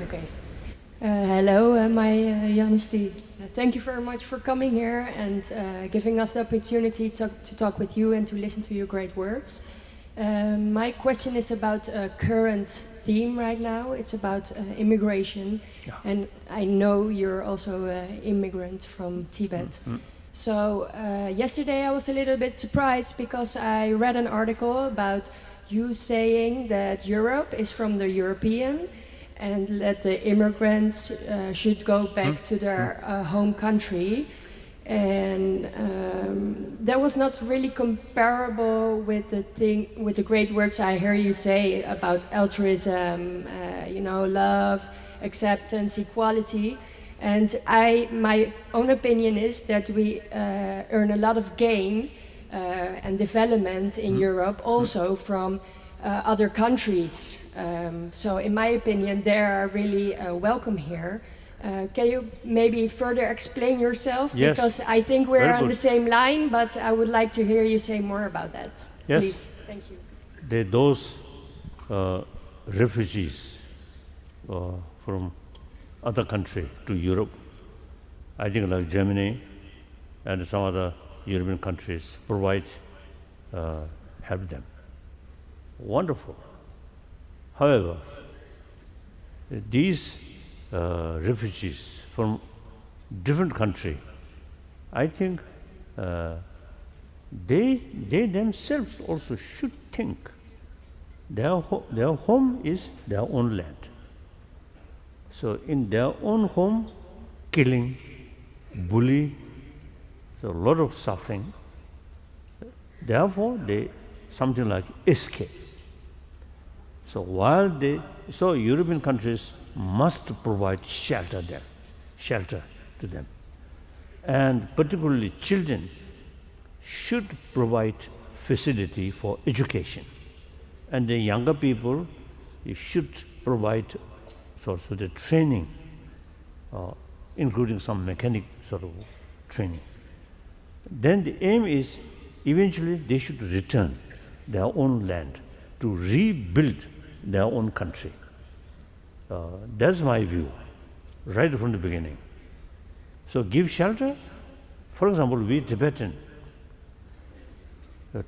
Okay. Hello, my Honesty. Thank you very much for coming here and giving us the opportunity to talk with you and to listen to your great words. My question is about a current theme right now. It's about immigration. Yeah. And I know you're also an immigrant from Tibet. Mm-hmm. So yesterday I was a little bit surprised because I read an article about you saying that Europe is from the European and that the immigrants should go back to their home country. And that was not really comparable with the great words I hear you say about altruism, love, acceptance, equality. And my own opinion is that we earn a lot of gain and development in Europe also from other countries. So in my opinion, they are really welcome here. Can you maybe further explain yourself? Yes. Because I think we're Very on good. the same line, but I would like to hear you say more about that. Yes. Please. Thank you. Those refugees from other country to Europe, I think like Germany and some other European countries provide help them. Wonderful. However, these refugees from different country, I think they themselves also should think their home is their own land. So in their own home, killing, bully, so a lot of suffering. Therefore, they something like escape. So European countries must provide shelter to them, and particularly children should provide facility for education, and the younger people should provide sort of the training, including some mechanic sort of training. Then the aim is eventually they should return their own land to rebuild their own country. That's my view, right from the beginning. So give shelter. For example, we Tibetan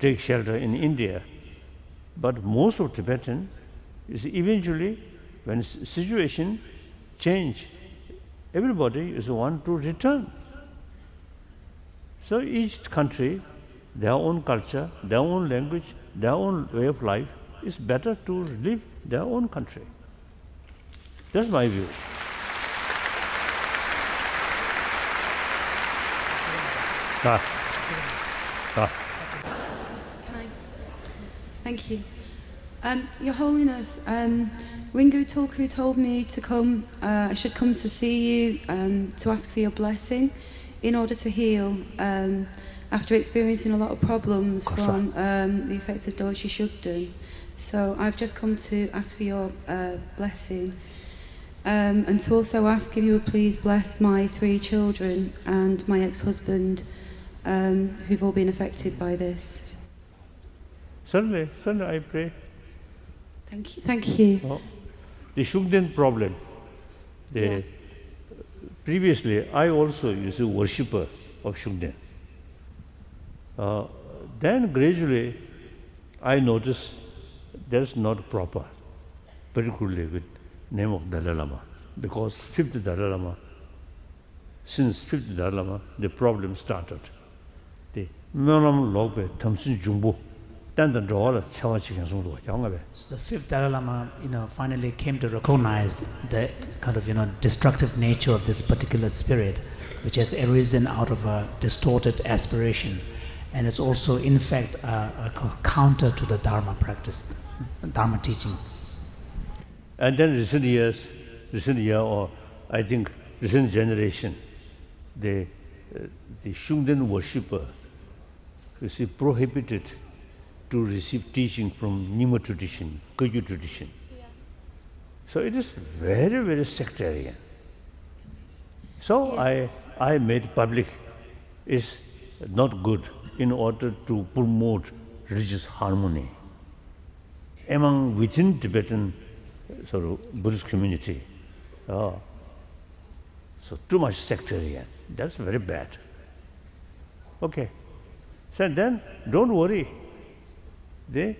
take shelter in India, but most of Tibetan is eventually, when situation change, everybody is want to return. So each country, their own culture, their own language, their own way of life, is better to live their own country. That's my view. Thank you. Your Holiness, Ringu Tulku told me to come, I should come to see you to ask for your blessing in order to heal after experiencing a lot of problems from the effects of Doshi Shugden. So I've just come to ask for your blessing and to also ask if you would please bless my 3 children and my ex-husband who've all been affected by this. Certainly, I pray. Thank you. Thank you. The Shugden problem. Previously, I also used a worshipper of Shugden. Then gradually, I noticed that's not proper, particularly with name of Dalai Lama, because fifth Dalai Lama, since fifth Dalai Lama, the problem started. The Myeonam Logbe Tamsin Jumbo, then the Drawala Chawa Chicken Sungdo, Yangabe. So the fifth Dalai Lama, finally came to recognize the kind of, destructive nature of this particular spirit, which has arisen out of a distorted aspiration. And it's also, in fact, a counter to the Dharma practice, Dharma teachings. And then recent year, or I think recent generation, the Shugden worshipper is prohibited to receive teaching from Nima tradition, Kagyu tradition. Yeah. So it is very, very sectarian. So I made public is not good in order to promote religious harmony among within Tibetan sort of Buddhist community. Oh, so too much sectarian. That's very bad. Okay. So then, don't worry. The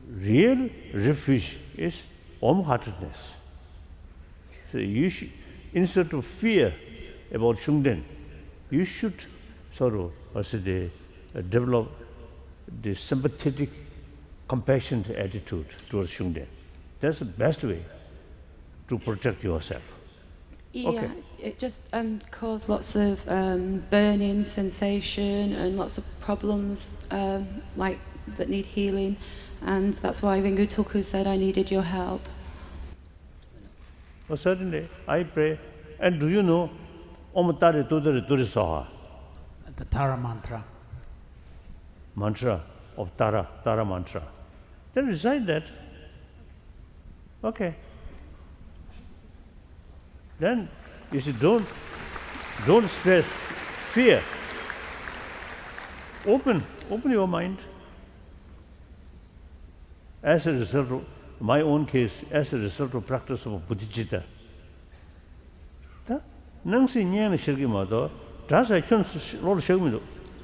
real refuge is warm-heartedness. So you should, instead of fear about Shungden, you should sort of develop the sympathetic, compassionate attitude towards Shungden. That's the best way to protect yourself. Yeah, Okay. it just caused lots of burning sensation and lots of problems like that need healing, and that's why Ringu Tulku said I needed your help. Well, certainly, I pray. And do you know, Om Tare Tudare Turi Soha, The Tara mantra. mantra of Tara mantra. Then recite that. Okay. Then you see, don't stress fear. Open your mind. As a result of my own case, as a result of practice of bodhicitta,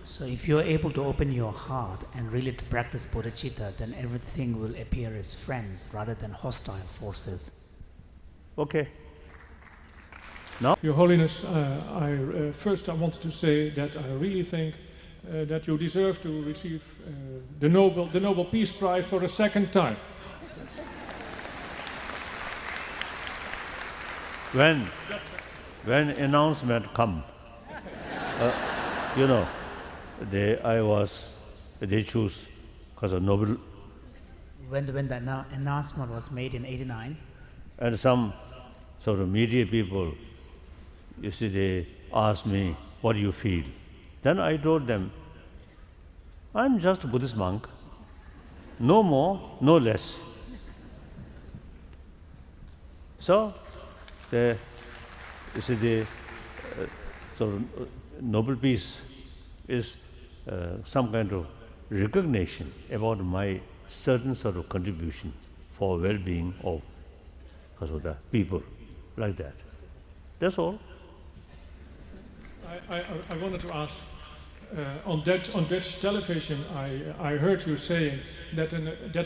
So if you're able to open your heart and really to practice bodhicitta, then everything will appear as friends rather than hostile forces. Okay. Your Holiness, first I wanted to say that I really think that you deserve to receive the Nobel Peace Prize for a second time. When announcement come, they choose because of Nobel, When the announcement was made in '89, and some sort of media people, you see, they asked me, what do you feel? Then I told them, I'm just a Buddhist monk, no more, no less. So, the Nobel Peace is some kind of recognition about my certain sort of contribution for well-being of the people, like that. That's all. I wanted to ask, on Dutch television, I heard you saying that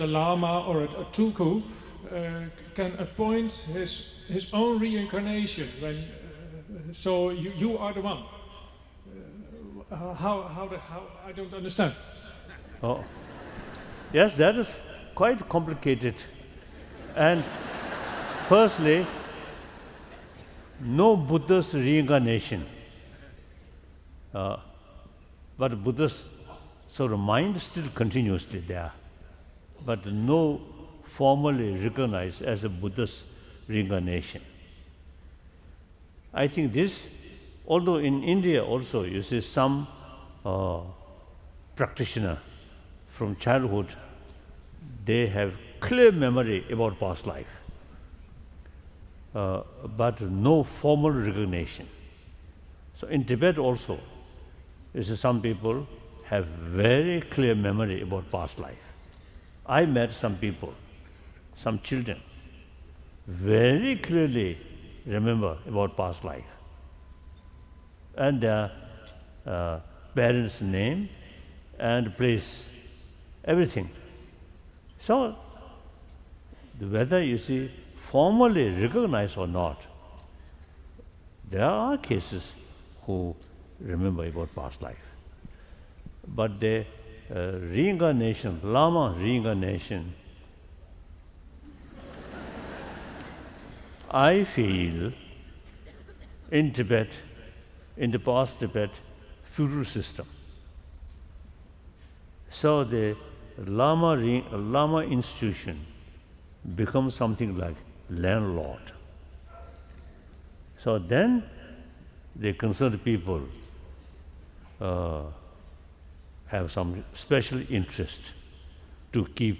a Lama or a Tulku can appoint his own reincarnation. So you are the one. How I don't understand. Oh, yes, that is quite complicated. And firstly, no Buddha's reincarnation. But Buddha's sort of mind still continuously there, but no formally recognized as a Buddha's reincarnation. I think this, although in India also you see some practitioner from childhood, they have clear memory about past life, but no formal recognition. So in Tibet also, you see some people have very clear memory about past life. I met some people, some children, very clearly remember about past life. And their parents' name and place, everything. So, whether you see formally recognized or not, there are cases who remember about past life. But the reincarnation, Lama reincarnation, I feel in Tibet, in the past Tibet, feudal system. So the Lama institution becomes something like landlord. So then the concerned people have some special interest to keep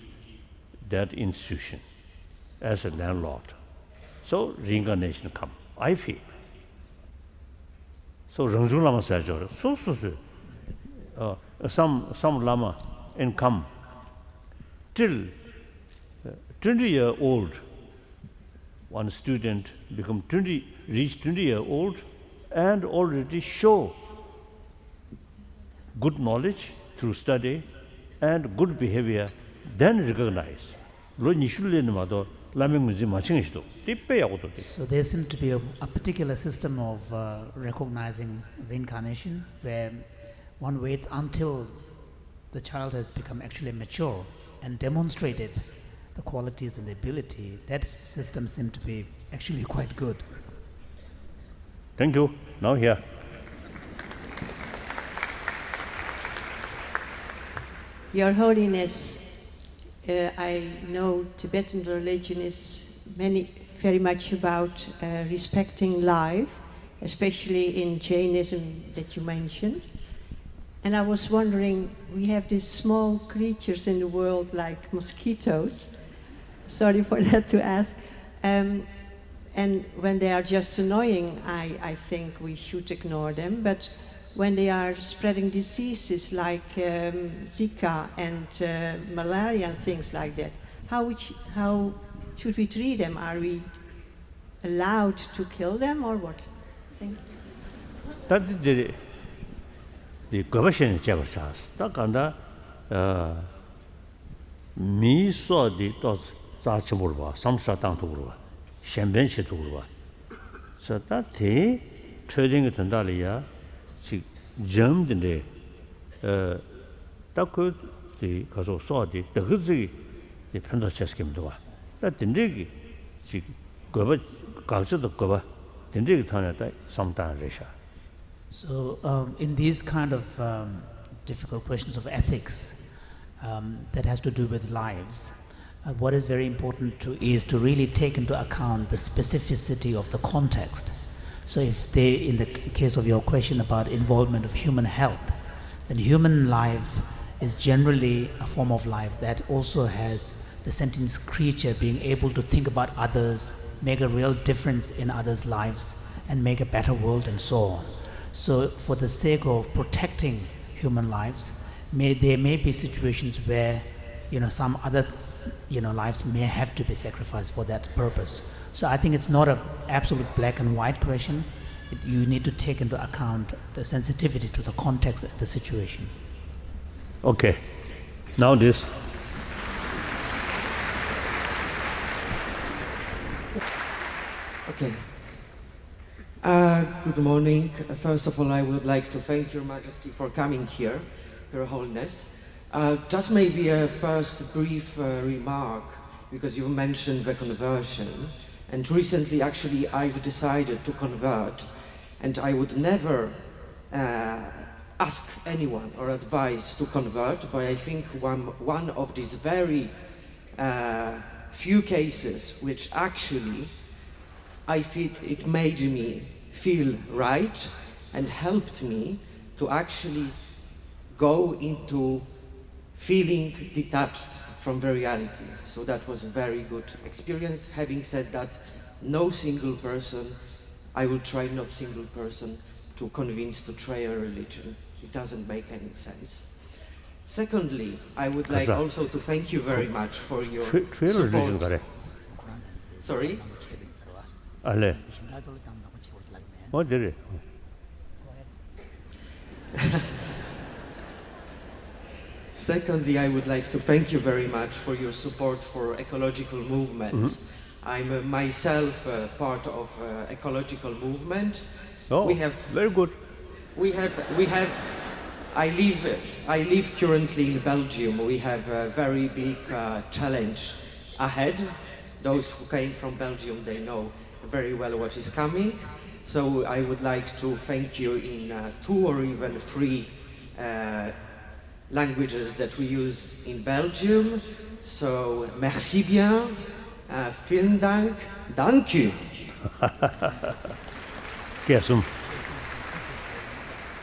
that institution as a landlord. So reincarnation come, I feel. So Rangzhung Lama said, some Lama in till 20-year-old one student reach 20-year old and already show good knowledge through study and good behavior, then recognize. So there seems to be a particular system of recognizing reincarnation where one waits until the child has become actually mature and demonstrated the qualities and the ability. That system seems to be actually quite good. Thank you. Now here. Your Holiness, I know Tibetan religion is very much about respecting life, especially in Jainism that you mentioned. And I was wondering, we have these small creatures in the world like mosquitoes. Sorry for that to ask. And when they are just annoying, I think we should ignore them. But when they are spreading diseases like Zika and malaria and things like that, how should we treat them? Are we allowed to kill them or what? Thank you. The question is that kanda mi so di tos za chimurwa samsa tang tuwa shenben chi tuwa so that the trading tandaliya chi jam de ta ko the kaso so di de zi the panda cheskim tuwa ta dindegi chi goba galchi de goba dindegi thana ta samta resha. So in these kind of difficult questions of ethics that has to do with lives, what is very important is to really take into account the specificity of the context. So if in the case of your question about involvement of human health, then human life is generally a form of life that also has the sentient creature being able to think about others, make a real difference in others' lives, and make a better world and so on. So for the sake of protecting human lives, there may be situations where some other lives may have to be sacrificed for that purpose. So I think it's not an absolute black and white question. You need to take into account the sensitivity to the context of the situation. Okay, now this. Okay. Good morning. First of all, I would like to thank Your Majesty for coming here, Your Holiness. Just maybe a first brief remark, because you mentioned the conversion. And recently, actually, I've decided to convert. And I would never ask anyone or advise to convert, but I think one of these very few cases which actually I feel it made me feel right and helped me to actually go into feeling detached from the reality. So that was a very good experience. Having said that, no single person, I will try not single person to convince to try a religion. It doesn't make any sense. Secondly, I would like also to thank you very much for your support. Sorry? Ale. What did it? Secondly, I would like to thank you very much for your support for ecological movements. Mm-hmm. I'm myself part of ecological movement. Oh, very good. I live currently in Belgium. We have a very big challenge ahead. Those who came from Belgium, they know very well what is coming. So I would like to thank you in 2 or even 3 languages that we use in Belgium. So merci bien, vielen Dank, dank u.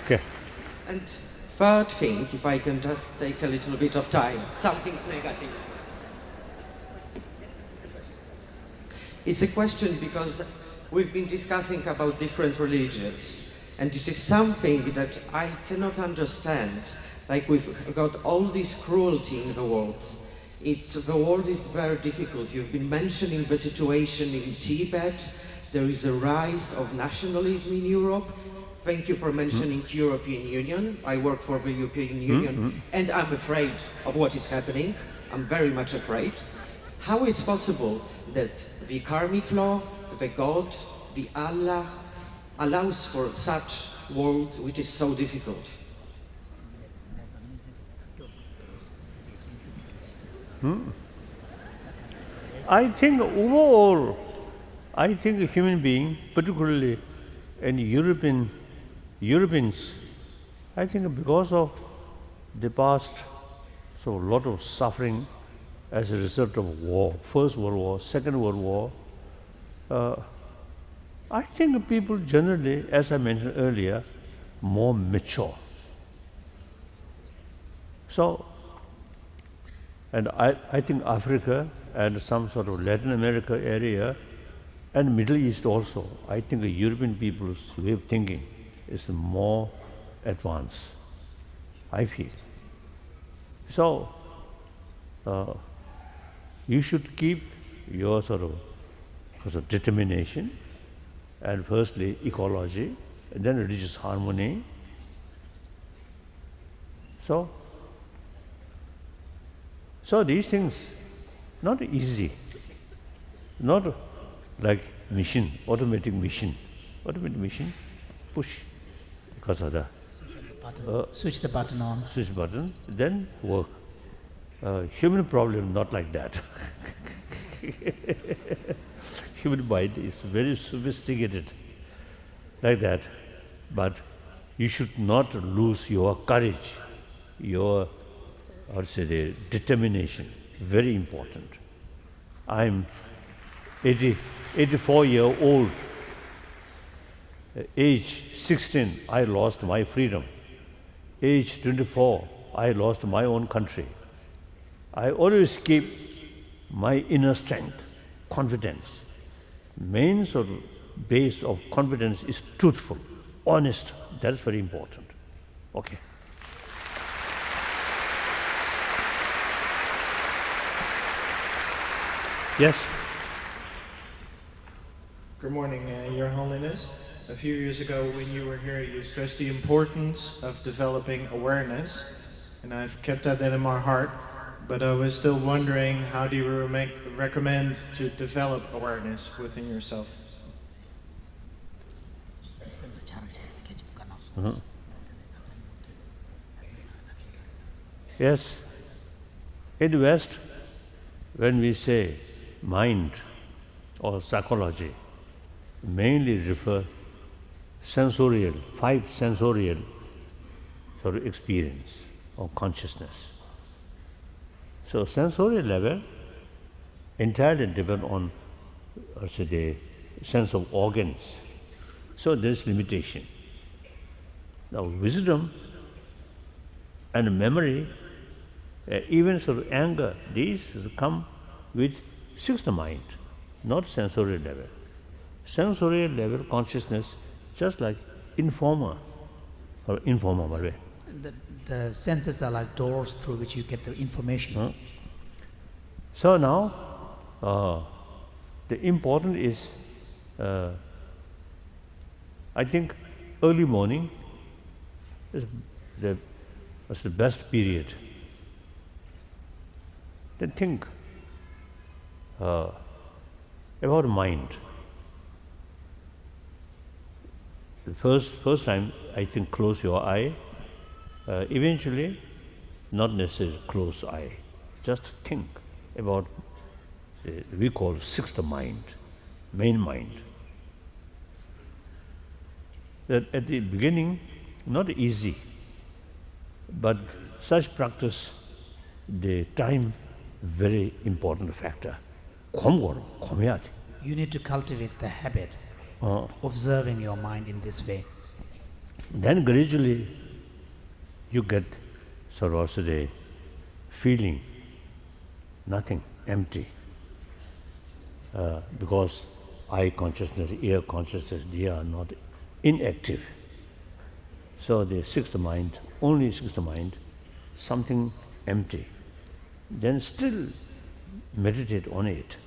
Okay. And third thing, if I can just take a little bit of time, something negative. It's a question because we've been discussing about different religions, and this is something that I cannot understand. Like we've got all this cruelty in the world. The world is very difficult. You've been mentioning the situation in Tibet. There is a rise of nationalism in Europe. Thank you for mentioning European Union. I work for the European Union, and I'm afraid of what is happening. I'm very much afraid. How is it possible that the karmic law, the God, the Allah, allows for such world which is so difficult? I think overall, I think a human being, particularly in Europeans, I think because of the past, so a lot of suffering as a result of war, First World War, Second World War. I think people generally, as I mentioned earlier, more mature. So, and I think Africa and some sort of Latin America area and Middle East also, I think the European people's way of thinking is more advanced, I feel. So, you should keep your sort of determination, and firstly ecology, and then religious harmony. So these things, not easy, not like machine, automatic machine, push, because of the Switch the button on. Switch button, then work. Human problem, not like that. Human mind is very sophisticated, like that. But you should not lose your courage, your, I would say, the determination. Very important. I'm 84-year-old. Age 16, I lost my freedom. Age 24, I lost my own country. I always keep my inner strength, confidence. Main sort of base of confidence is truthful, honest. That's very important. Okay. Yes. Good morning, Your Holiness. A few years ago when you were here, you stressed the importance of developing awareness, and I've kept that in my heart, but I was still wondering, how do you recommend to develop awareness within yourself? Yes. In the West, when we say mind or psychology, mainly refer sensorial, 5 sensorial sort of experience or consciousness. So sensorial level entirely depend on the sense of organs. So there is limitation. Now wisdom and memory, even sort of anger, these come with sixth mind, not sensorial level. Sensorial level consciousness, just like informer or informal. The senses are like doors through which you get the information. So now, the important is, I think early morning is the best period. Then think about mind. The first time, I think close your eye. Eventually, not necessarily close eye. Just think about we call sixth mind, main mind. That at the beginning, not easy, but such practice, the time, very important factor. You need to cultivate the habit of observing your mind in this way. Then gradually you get sort of also the feeling, nothing, empty. Because eye consciousness, ear consciousness, they are not inactive. So the sixth mind, only sixth mind, something empty. then still meditate on it.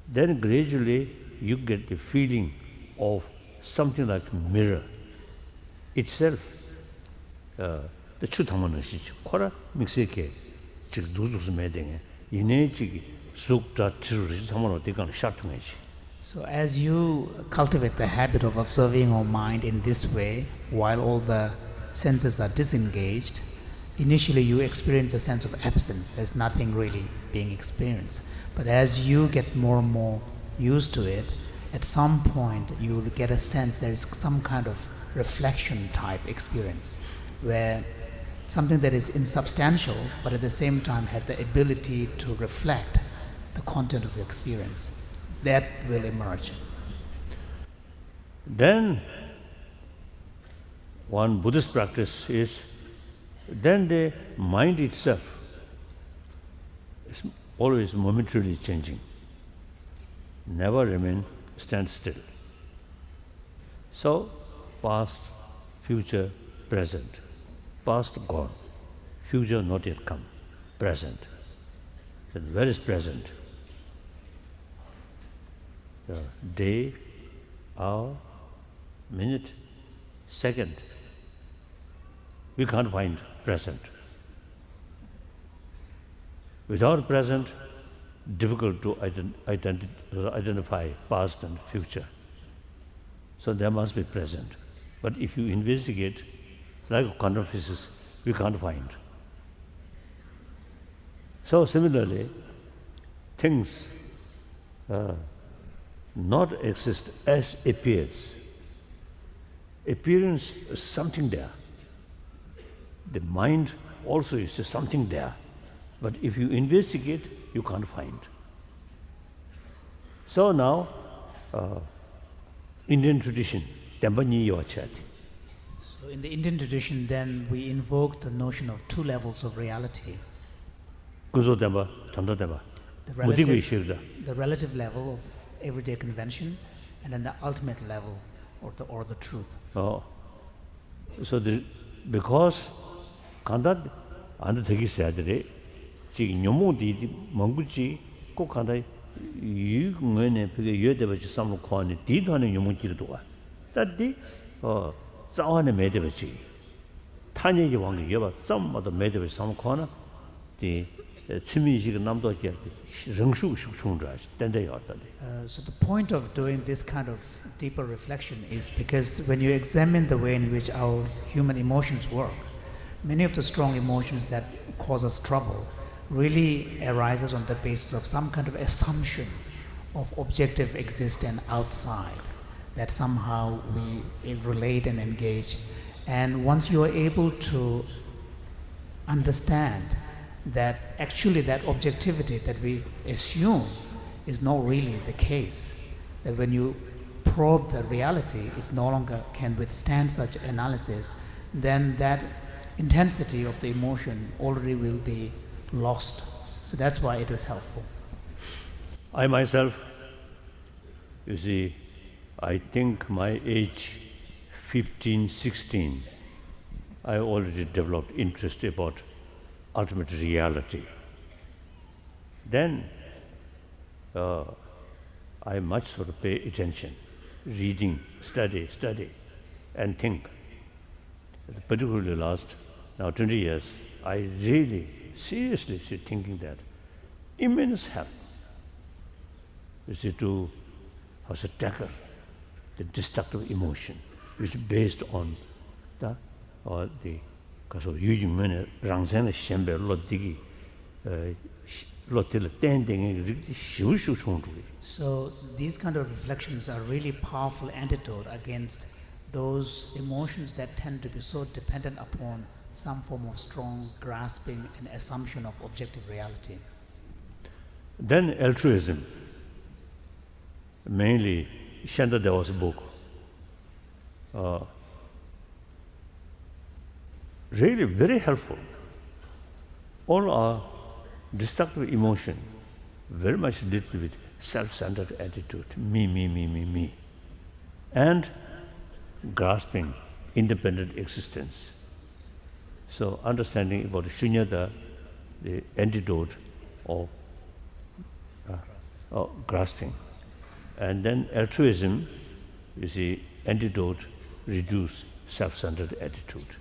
Then gradually you get the feeling of something like mirror itself. The chutamana shi kora mixeke chik duzus medenge ine chik sukta chiri samano dekan shattunge shi. So as you cultivate the habit of observing your mind in this way, while all the senses are disengaged, initially you experience a sense of absence. There's nothing really being experienced. But as you get more and more used to it, at some point you will get a sense there is some kind of reflection type experience, where something that is insubstantial but at the same time had the ability to reflect the content of your experience. That will emerge. Then one Buddhist practice is, then the mind itself is always momentarily changing, never remain stand still. So past, future, present. Past gone, future not yet come, present. Then where is present? The day, hour, minute, second. We can't find present. Without present, difficult to identify past and future. So there must be present. But if you investigate, like quantum physics, we can't find. So similarly, things not exist as appears. Appearance is something there. The mind also is something there. But if you investigate, you can't find. So now, Indian tradition, Dambani Yawachati. So in the Indian tradition, then we invoke the notion of two levels of reality. Kuzo Damba, Tanda Damba. The relative level of everyday convention, and then the ultimate level, or the truth. Oh, so because kanda anda thegi sayadre, chi nyomo di manguchi ko kanda yu ngene pege yedeba chi samlo khani di dhane nyomo chi doa. That di zawane medeba chi. Tanye ji wangi yeba samada medeba samlo khana di so the point of doing this kind of deeper reflection is because when you examine the way in which our human emotions work, many of the strong emotions that cause us trouble really arises on the basis of some kind of assumption of objective existence outside, that somehow we relate and engage. And once you are able to understand that actually that objectivity that we assume is not really the case, that when you probe the reality, it no longer can withstand such analysis, then that intensity of the emotion already will be lost. So that's why it is helpful. I myself, you see, I think my age 15, 16, I already developed interest about ultimate reality. Then I much sort of pay attention, reading, study, and think. Particularly last now 20 years, I really seriously thinking that immense help is to tackle the destructive emotion, which is based on the so these kind of reflections are really powerful antidote against those emotions that tend to be so dependent upon some form of strong grasping and assumption of objective reality. Then altruism, mainly Shantadeva's book, really very helpful. All our destructive emotion very much dealt with self-centered attitude, me, and grasping independent existence. So understanding about shunyata the antidote of grasping. And then altruism is the antidote, reduce self-centered attitude.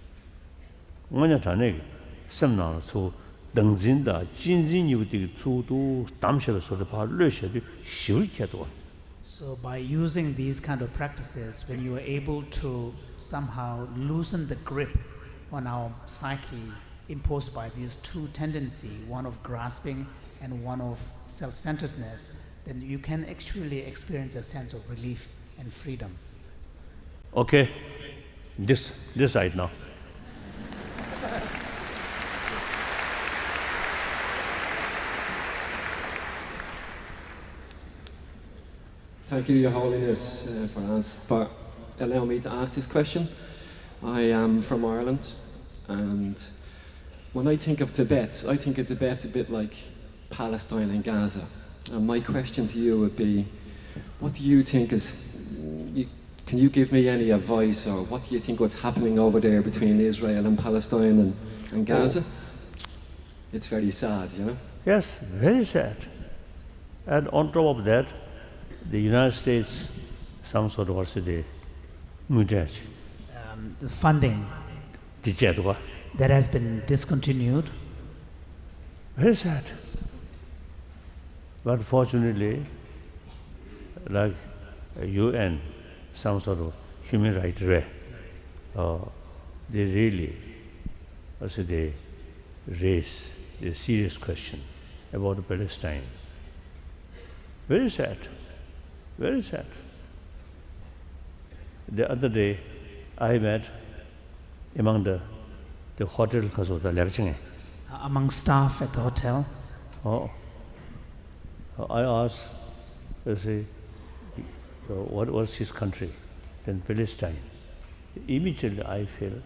Nganya thane samna so dangzinda jinjin yuti chu du damshel so de pa lösche de shulkedo. So by using these kind of practices, when you are able to somehow loosen the grip on our psyche imposed by these two tendencies, one of grasping and one of self-centeredness, then you can actually experience a sense of relief and freedom. Okay, this side now. Thank you, Your Holiness, for allowing me to ask this question. I am from Ireland, and when I think of Tibet a bit like Palestine and Gaza. And my question to you would be, what do you think is, can you give me any advice, or what do you think what's happening over there between Israel and Palestine and Gaza? It's very sad, you know? Yes, very sad. And on top of that, the United States, some sort of the The funding that has been discontinued. Very sad. But fortunately, like UN, some sort of human rights they really they raise the serious question about Palestine. Very sad. Very sad. The other day, I met among the hotel Among staff at the hotel. I asked, what was his country? Then Palestine. Immediately I feel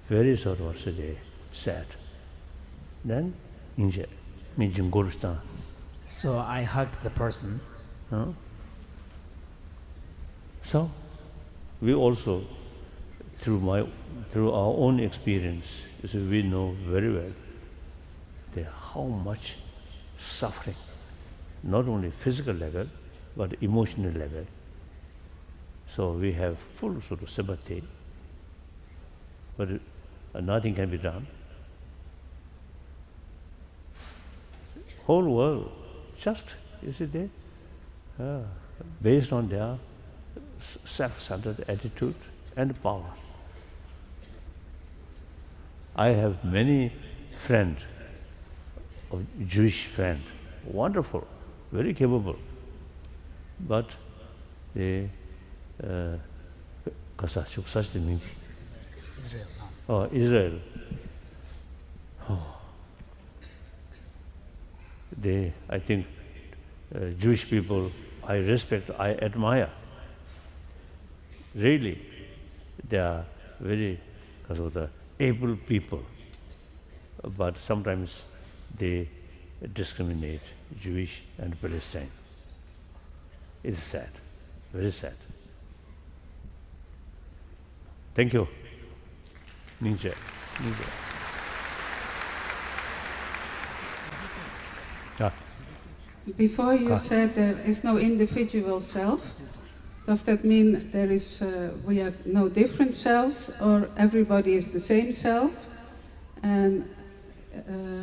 very sort of sad. Then India, Goristan. So I hugged the person. So we also, through our own experience, we know very well how much suffering, not only physical level, but emotional level. So we have full sort of sympathy, but nothing can be done. Whole world just, based on their self-centered attitude and power. I have many friends, Jewish friends, wonderful, very capable, but they Israel. I think Jewish people I respect, I admire. Really, they are very able people, but sometimes they discriminate Jewish and Palestine. It's sad, very sad. Thank you. Ninja. Before you said there is no individual self. Does that mean there is we have no different selves, or everybody is the same self? And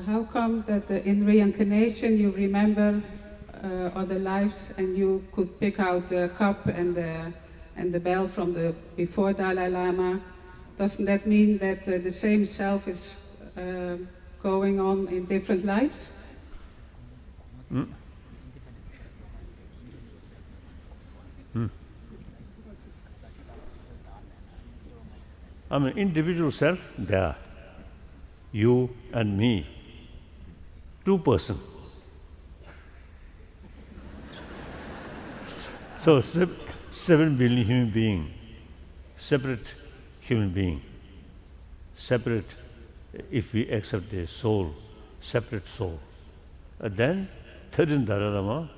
how come that in reincarnation you remember other lives and you could pick out the cup and the bell from the before Dalai Lama? Doesn't that mean that the same self is going on in different lives? I mean, individual self, there. You and me, two persons. So 7 billion human beings, separate human being, separate, if we accept the soul, separate soul. Then, third in Dalai Lama,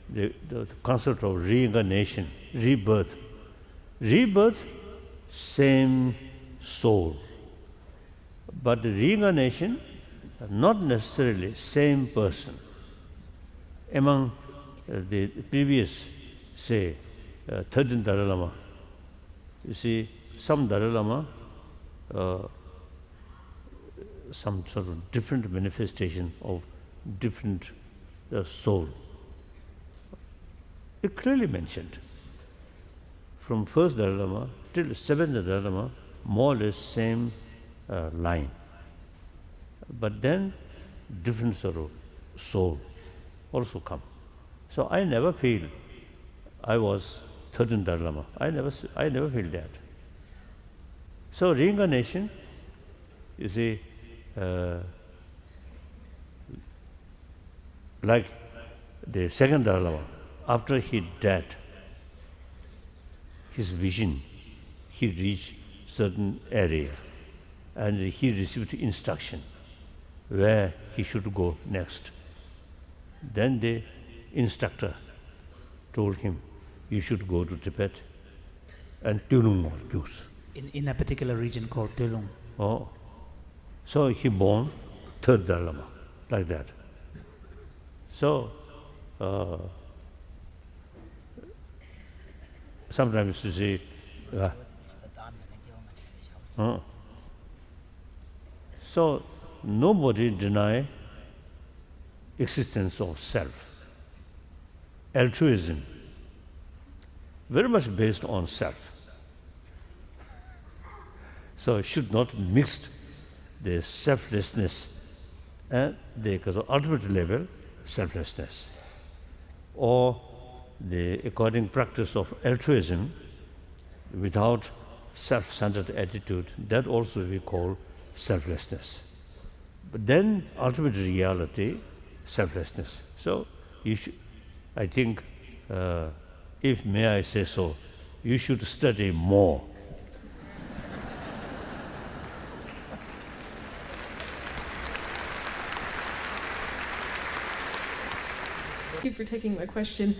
the concept of reincarnation, rebirth. Rebirth, same soul, But reincarnation, not necessarily same person. Among the previous, say, 13 Dalai Lama, you see, some Dalai Lama, some sort of different manifestation of different soul. It clearly mentioned. From first Dalai Lama till seventh Dalai Lama, more or less same line. But then different sort of soul also come. So I never feel I was 13th Dalai Lama. I never feel that. So reincarnation, you see, like the second Dalai Lama, after he died, his vision, he reached certain area and he received instruction where he should go next. Then the instructor told him, you should go to Tibet and Tulung use. In a particular region called Tulung. Oh. So he born third Dalai Lama, like that. So sometimes you see, so nobody deny existence of self. Altruism, very much based on self. So it should not mix the selflessness and the ultimate level selflessness, or the according practice of altruism without self-centered attitude, that also we call selflessness. But then ultimate reality, selflessness. So you should, I think, if may I say so, you should study more. Thank you for taking my question.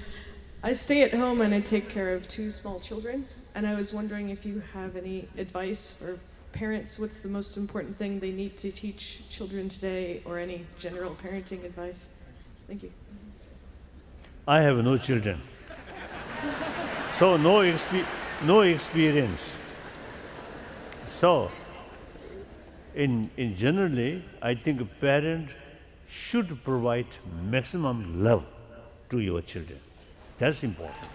I stay at home and I take care of 2 small children, and I was wondering if you have any advice for parents. What's the most important thing they need to teach children today, or any general parenting advice? Thank you. I have no children, so no experience. So, in generally, I think a parent should provide maximum love to your children. That's important.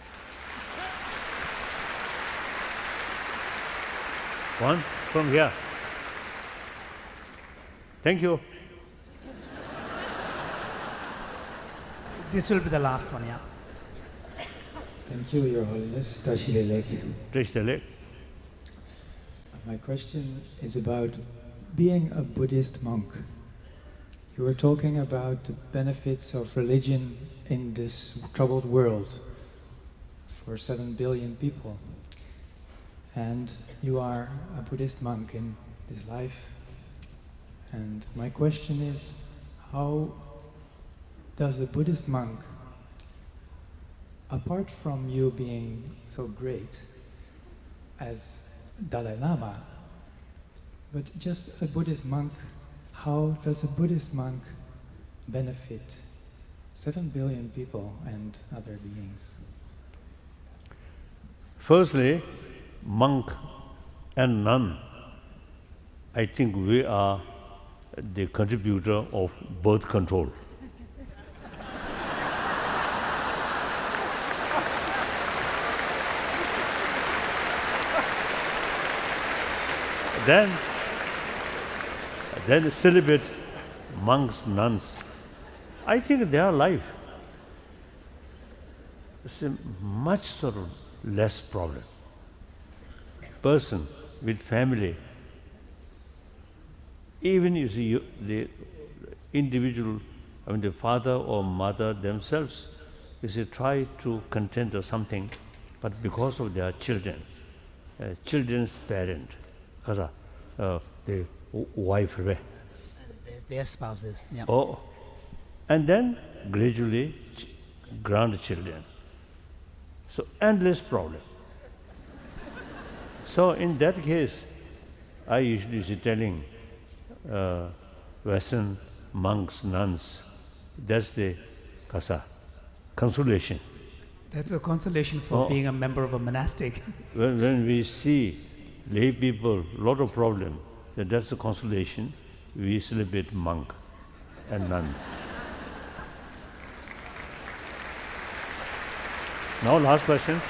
One from here. Thank you. This will be the last one, yeah. Thank you, Your Holiness. Tashlelek. My question is about being a Buddhist monk. You were talking about the benefits of religion in this troubled world for 7 billion people. And you are a Buddhist monk in this life. And my question is, how does a Buddhist monk, apart from you being so great as Dalai Lama, but just a Buddhist monk, how does a Buddhist monk benefit 7 billion people and other beings? Firstly, monk and nun, I think we are the contributor of birth control. Then celibate monks, nuns, I think their life is a much sort of less problem. Person with family, even you see the individual, I mean the father or mother themselves, you see, try to content or something, but because of their children, children's parent, because the wife, Their spouses, yeah. oh, and then gradually grandchildren. So endless problem. So in that case, I usually is telling Western monks, nuns. That's the consolation. That's a consolation for being a member of a monastic. When we see lay people, lot of problem, that's a consolation. We celebrate monk and nun. Now last question.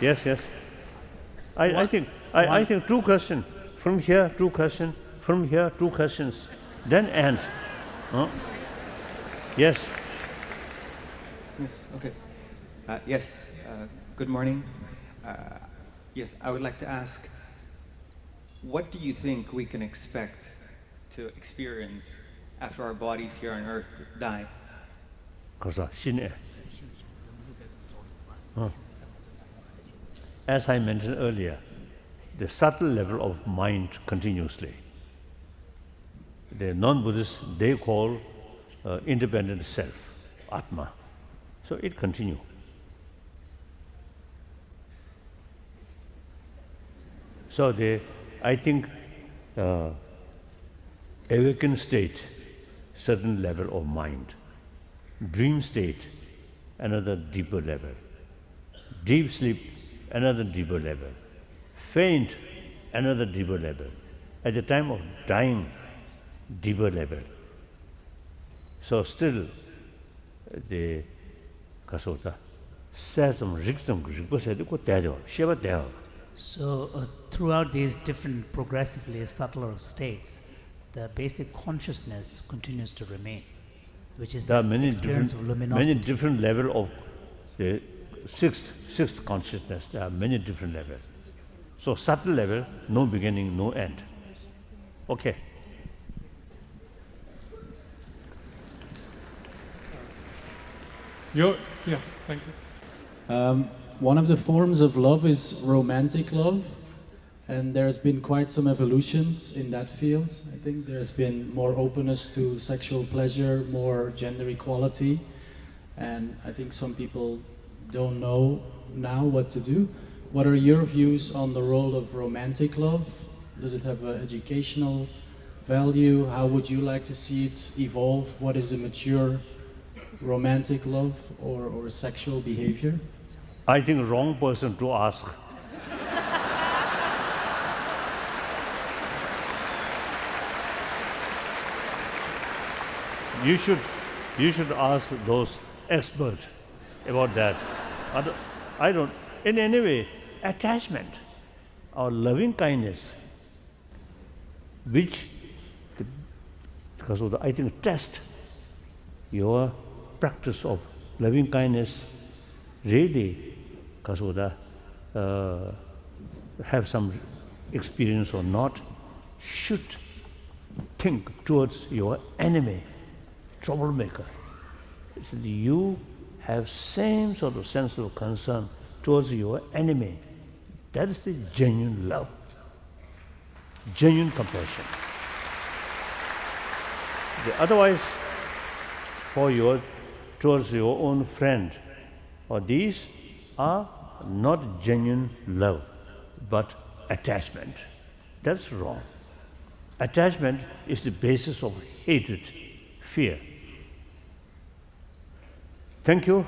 Yes. I think two questions. From here, two questions. From here, two questions. Then end. Huh? Yes. Yes, okay. Good morning. Yes, I would like to ask, what do you think we can expect to experience after our bodies here on earth die? As I mentioned earlier, the subtle level of mind continuously. The non-Buddhists, they call independent self, Atma. So it continues. So I think awakened state, certain level of mind. Dream state, another deeper level. Deep sleep, another deeper level. Faint, another deeper level. At the time of dying, deeper level. So still, the Kasota says some So throughout these different progressively subtler states, the basic consciousness continues to remain, which is there the are experience of luminosity. many different level of the sixth consciousness. There are many different levels. So subtle level, no beginning, no end. Okay. Thank you. One of the forms of love is romantic love, and there's been quite some evolutions in that field. I think there's been more openness to sexual pleasure, more gender equality, and I think some people don't know now what to do. What are your views on the role of romantic love? Does it have an educational value? How would you like to see it evolve? What is a mature romantic love or sexual behavior? I think wrong person to ask. You should ask those experts about that. I don't. In any way, attachment or loving kindness, which because of I think test your practice of loving kindness really because of have some experience or not, should think towards your enemy, troublemaker. So you have same sort of sense of concern towards your enemy. That is the genuine love, genuine compassion. Otherwise, towards your own friend, or these are not genuine love, but attachment. That's wrong. Attachment is the basis of hatred, fear. Thank you.